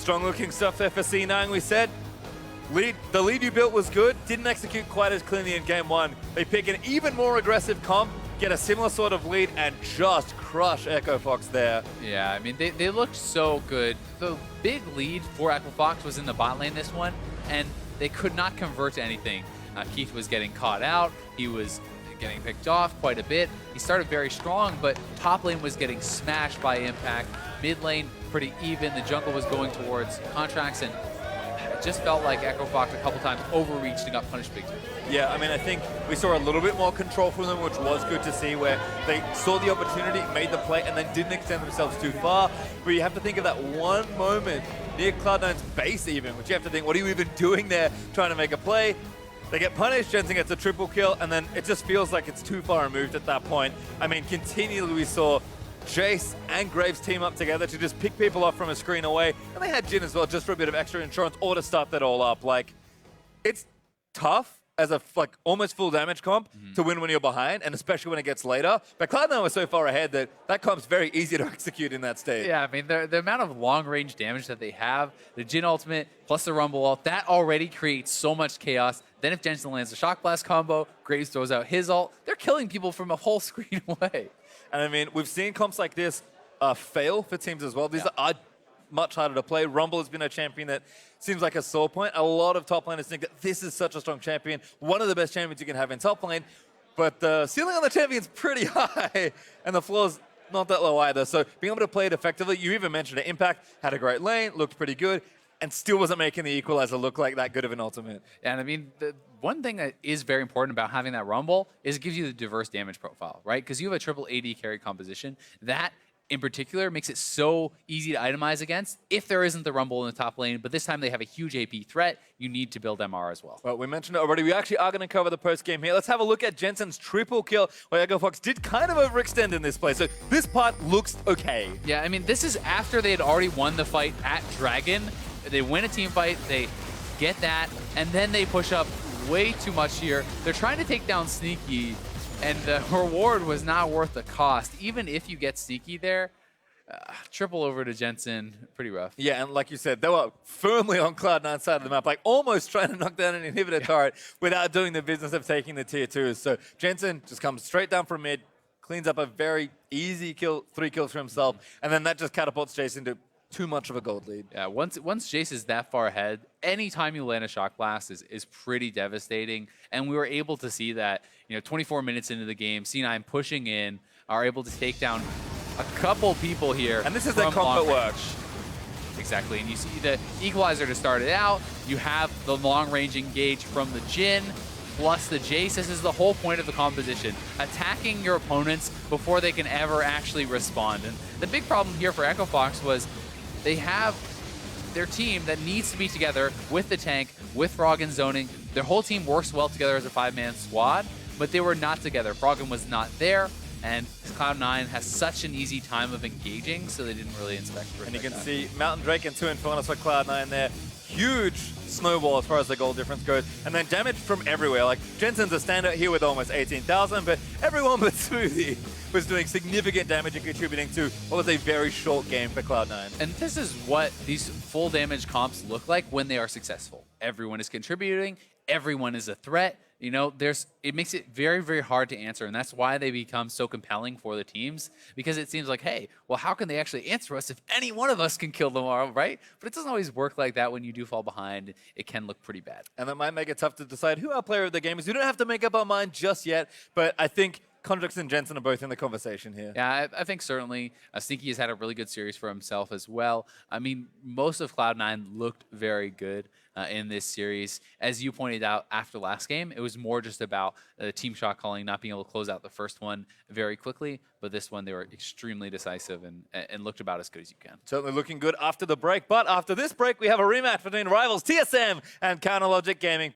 Strong looking stuff there for C9, we said. The lead you built was good, didn't execute quite as cleanly in game one. They pick an even more aggressive comp, get a similar sort of lead, and just crush Echo Fox there. Yeah, I mean, they looked so good. The big lead for Echo Fox was in the bot lane this one, and they could not convert to anything. Keith was getting caught out. He was getting picked off quite a bit. He started very strong, but top lane was getting smashed by Impact. Mid lane, pretty even. The jungle was going towards CONTRACTZ, and it just felt like Echo Fox a couple times overreached and got punished big time. Yeah, I mean, I think we saw a little bit more control from them, which was good to see, where they saw the opportunity, made the play, and then didn't extend themselves too far. But you have to think of that one moment near Cloud9's base even, which you have to think, what are you even doing there trying to make a play? They get punished, JENSEN gets a triple kill, and then it just feels like it's too far removed at that point. I mean, continually we saw Jace and Graves team up together to just pick people off from a screen away, and they had Jin as well, just for a bit of extra insurance or to start that all up. Like, it's tough as a almost full damage comp to win when you're behind, and especially when it gets later. But Cloud9 was so far ahead that that comp's very easy to execute in that state. Yeah, I mean, the amount of long-range damage that they have, the Jin ultimate plus the Rumble ult, that already creates so much chaos. Then if JENSEN lands a Shock Blast combo, Graves throws out his ult, they're killing people from a whole screen away. And I mean, we've seen comps like this fail for teams as well. These are much harder to play. Rumble has been a champion that seems like a sore point. A lot of top laners think that this is such a strong champion, one of the best champions you can have in top lane, but the ceiling on the champion's pretty high, and the floor's not that low either. So being able to play it effectively, you even mentioned it, Impact had a great lane, looked pretty good, and still wasn't making the equalizer look like that good of an ultimate. And I mean, the one thing that is very important about having that Rumble is it gives you the diverse damage profile, right? Because you have a triple AD carry composition. That, in particular, makes it so easy to itemize against if there isn't the Rumble in the top lane, but this time they have a huge AP threat. You need to build MR as well. Well, we mentioned it already. We actually are going to cover the post-game here. Let's have a look at JENSEN's triple kill, where Echo Fox did kind of overextend in this play, so this part looks okay. Yeah, I mean, this is after they had already won the fight at Dragon. They win a team fight, they get that, and then they push up way too much here. They're trying to take down Sneaky, and the reward was not worth the cost. Even if you get Sneaky there, triple over to JENSEN, pretty rough. Yeah, and like you said, they were firmly on Cloud9 side of the map, like almost trying to knock down an inhibitor turret without doing the business of taking the tier 2s. So JENSEN just comes straight down from mid, cleans up a very easy kill, 3 kills for himself, and then that just catapults Jace into too much of a gold lead. Yeah, once Jace is that far ahead, anytime you land a Shock Blast is pretty devastating. And we were able to see that, 24 minutes into the game, C9 pushing in, are able to take down a couple people here. And this is their comp at work. Exactly, and you see the equalizer to start it out. You have the long-range engage from the Jin, plus the Jace. This is the whole point of the composition, attacking your opponents before they can ever actually respond. And the big problem here for Echo Fox was they have their team that needs to be together with the tank, with FROGGEN zoning. Their whole team works well together as a 5-man squad, but they were not together. FROGGEN was not there, and Cloud9 has such an easy time of engaging, so they didn't really inspect. And you can see Mountain Drake and 2 Infernals for Cloud9 there. Huge snowball as far as the goal difference goes. And then damage from everywhere. Like, JENSEN's a standout here with almost 18,000, but everyone but Smoothie was doing significant damage and contributing to what was a very short game for Cloud9. And this is what these full damage comps look like when they are successful. Everyone is contributing, everyone is a threat. It makes it very, very hard to answer, and that's why they become so compelling for the teams, because it seems like, hey, well, how can they actually answer us if any one of us can kill them all, right? But it doesn't always work like that when you do fall behind. It can look pretty bad. And that might make it tough to decide who our player of the game is. We don't have to make up our mind just yet, but I think CONTRACTZ and JENSEN are both in the conversation here. Yeah, I think certainly Sneaky has had a really good series for himself as well. I mean, most of Cloud9 looked very good in this series. As you pointed out after last game, it was more just about team shot calling, not being able to close out the first one very quickly. But this one, they were extremely decisive and looked about as good as you can. Certainly looking good after the break. But after this break, we have a rematch between rivals TSM and Counterlogic Gaming.